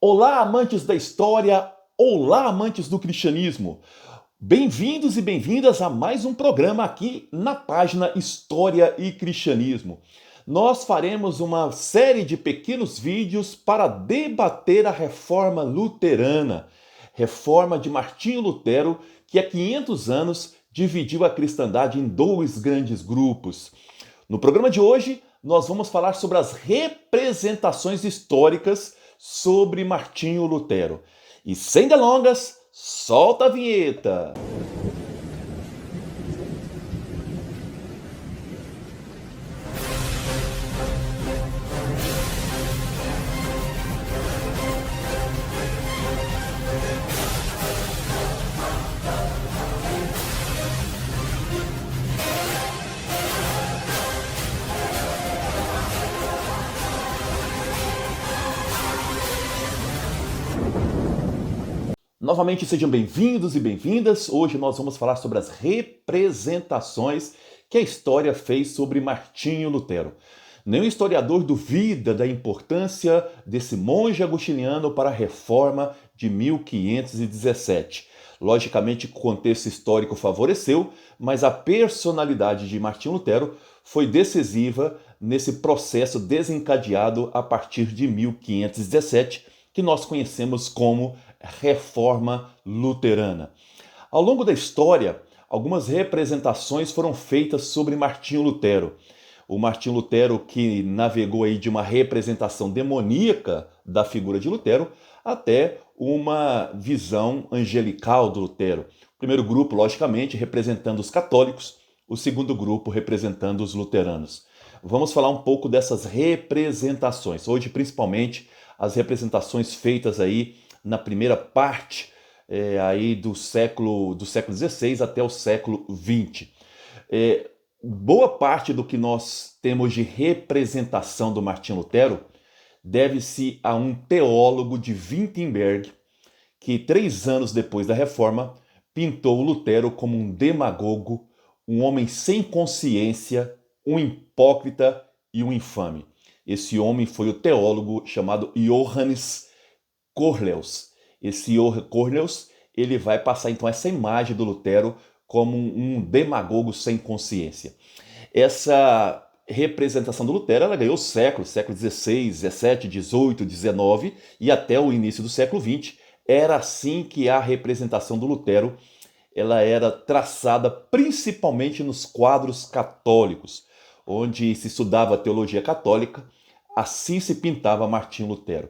Olá, amantes da história! Olá, amantes do cristianismo! Bem-vindos e bem-vindas a mais um programa aqui na página História e Cristianismo. Nós faremos uma série de pequenos vídeos para debater a reforma luterana, reforma de Martinho Lutero, que há 500 anos dividiu a cristandade em dois grandes grupos. No programa de hoje, nós vamos falar sobre as representações históricas sobre Martinho Lutero. E sem delongas, solta a vinheta! Novamente sejam bem-vindos e bem-vindas. Hoje nós vamos falar sobre as representações que a história fez sobre Martinho Lutero. Nenhum historiador duvida da importância desse monge agostiniano para a reforma de 1517. Logicamente, o contexto histórico favoreceu, mas a personalidade de Martinho Lutero foi decisiva nesse processo desencadeado a partir de 1517, que nós conhecemos como Reforma Luterana. Ao longo da história, algumas representações foram feitas sobre Martinho Lutero. O Martinho Lutero que navegou aí de uma representação demoníaca da figura de Lutero até uma visão angelical do Lutero. O primeiro grupo, logicamente, representando os católicos, o segundo grupo representando os luteranos. Vamos falar um pouco dessas representações. Hoje, principalmente, as representações feitas aí na primeira parte aí do século XVI até o século XX. Boa parte do que nós temos de representação do Martinho Lutero deve-se a um teólogo de Wittenberg que 3 anos depois da Reforma pintou Lutero como um demagogo, um homem sem consciência, um hipócrita e um infame. Esse homem foi o teólogo chamado Johannes Cornelius. Esse Cornelius, ele vai passar então essa imagem do Lutero como um demagogo sem consciência. Essa representação do Lutero, ela ganhou século XVI, XVII, XVIII, XIX e até o início do século XX. Era assim que a representação do Lutero ela era traçada principalmente nos quadros católicos, onde se estudava a teologia católica, assim se pintava Martinho Lutero.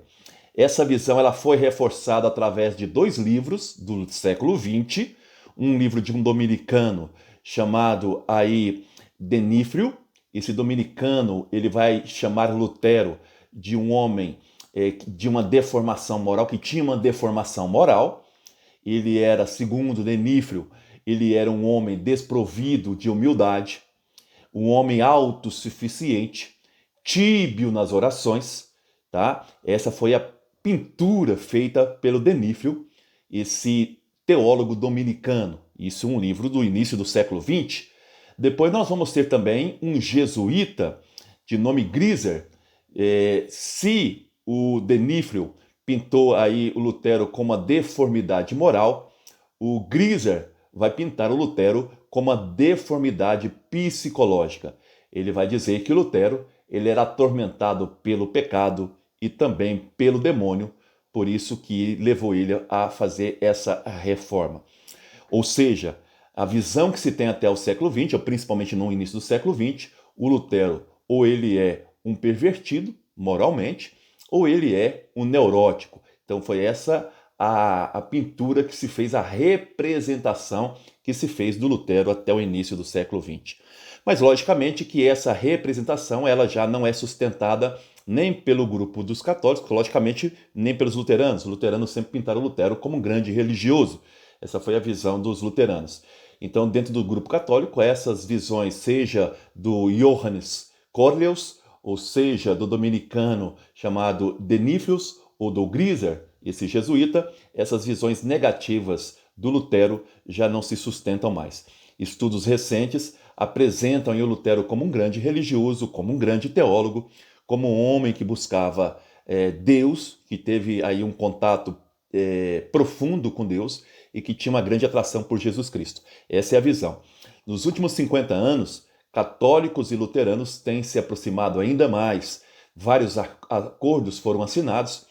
Essa visão ela foi reforçada através de 2 livros do século XX, um livro de um dominicano chamado aí Denífrio. Esse dominicano ele vai chamar Lutero de um homem de uma deformação moral, que tinha uma deformação moral. Ele era, segundo Denífrio, ele era um homem desprovido de humildade, um homem autossuficiente, tíbio nas orações, tá? Essa foi a pintura feita pelo Denífrio, esse teólogo dominicano. Isso é um livro do início do século XX. Depois nós vamos ter também um jesuíta de nome Grieser. Se o Denífrio pintou aí o Lutero com uma deformidade moral, o Grieser vai pintar o Lutero com uma deformidade psicológica. Ele vai dizer que o Lutero ele era atormentado pelo pecado e também pelo demônio, por isso que levou ele a fazer essa reforma. Ou seja, a visão que se tem até o século XX, principalmente no início do século XX, o Lutero ou ele é um pervertido moralmente, ou ele é um neurótico. Então foi essa a pintura que se fez, a representação que se fez do Lutero até o início do século XX. Mas logicamente que essa representação ela já não é sustentada nem pelo grupo dos católicos, logicamente nem pelos luteranos. Os luteranos sempre pintaram Lutero como um grande religioso. Essa foi a visão dos luteranos. Então, dentro do grupo católico, essas visões, seja do Johannes Cornelius, ou seja, do dominicano chamado Denífios, ou do Grieser, esse jesuíta, essas visões negativas do Lutero já não se sustentam mais. Estudos recentes apresentam o Lutero como um grande religioso, como um grande teólogo, como um homem que buscava Deus, que teve aí um contato profundo com Deus e que tinha uma grande atração por Jesus Cristo. Essa é a visão. Nos últimos 50 anos, católicos e luteranos têm se aproximado ainda mais. Vários acordos foram assinados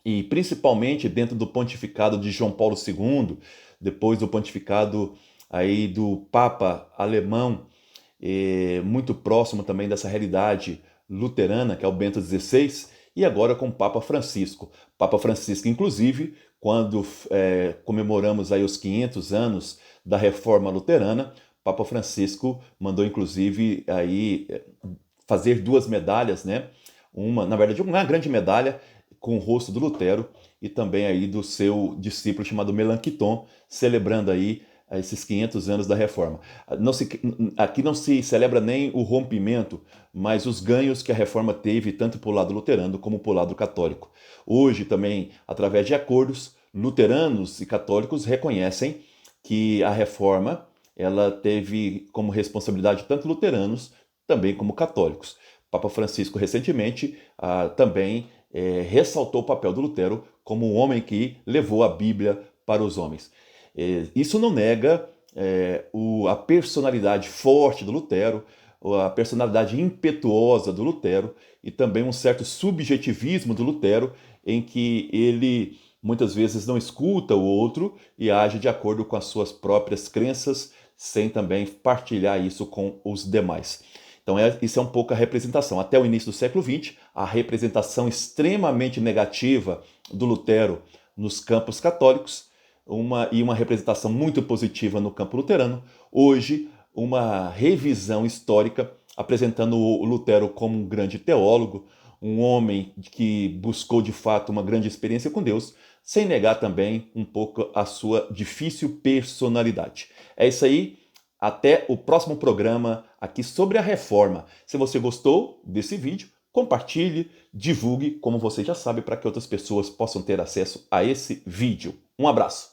e principalmente dentro do pontificado de João Paulo II, depois do pontificado aí do Papa alemão, muito próximo também dessa realidade luterana, que é o Bento XVI, e agora com o Papa Francisco. Papa Francisco, inclusive, quando comemoramos aí os 500 anos da Reforma Luterana, Papa Francisco mandou inclusive aí fazer 2 medalhas, né? Na verdade, uma grande medalha com o rosto do Lutero e também aí do seu discípulo chamado Melanchthon, celebrando aí esses 500 anos da Reforma. Aqui não se celebra nem o rompimento, mas os ganhos que a Reforma teve tanto para o lado luterano como para o lado católico. Hoje também, através de acordos, luteranos e católicos reconhecem que a Reforma ela teve como responsabilidade tanto luteranos também como católicos. Papa Francisco recentemente também ressaltou o papel do Lutero como um homem que levou a Bíblia para os homens. Isso não nega a personalidade forte do Lutero, a personalidade impetuosa do Lutero e também um certo subjetivismo do Lutero, em que ele muitas vezes não escuta o outro e age de acordo com as suas próprias crenças, sem também partilhar isso com os demais. Então isso é um pouco a representação. Até o início do século XX, a representação extremamente negativa do Lutero nos campos católicos, uma representação muito positiva no campo luterano. Hoje, uma revisão histórica apresentando o Lutero como um grande teólogo, um homem que buscou de fato uma grande experiência com Deus, sem negar também um pouco a sua difícil personalidade. É isso aí. Até o próximo programa aqui sobre a Reforma. Se você gostou desse vídeo, compartilhe, divulgue, como você já sabe, para que outras pessoas possam ter acesso a esse vídeo. Um abraço!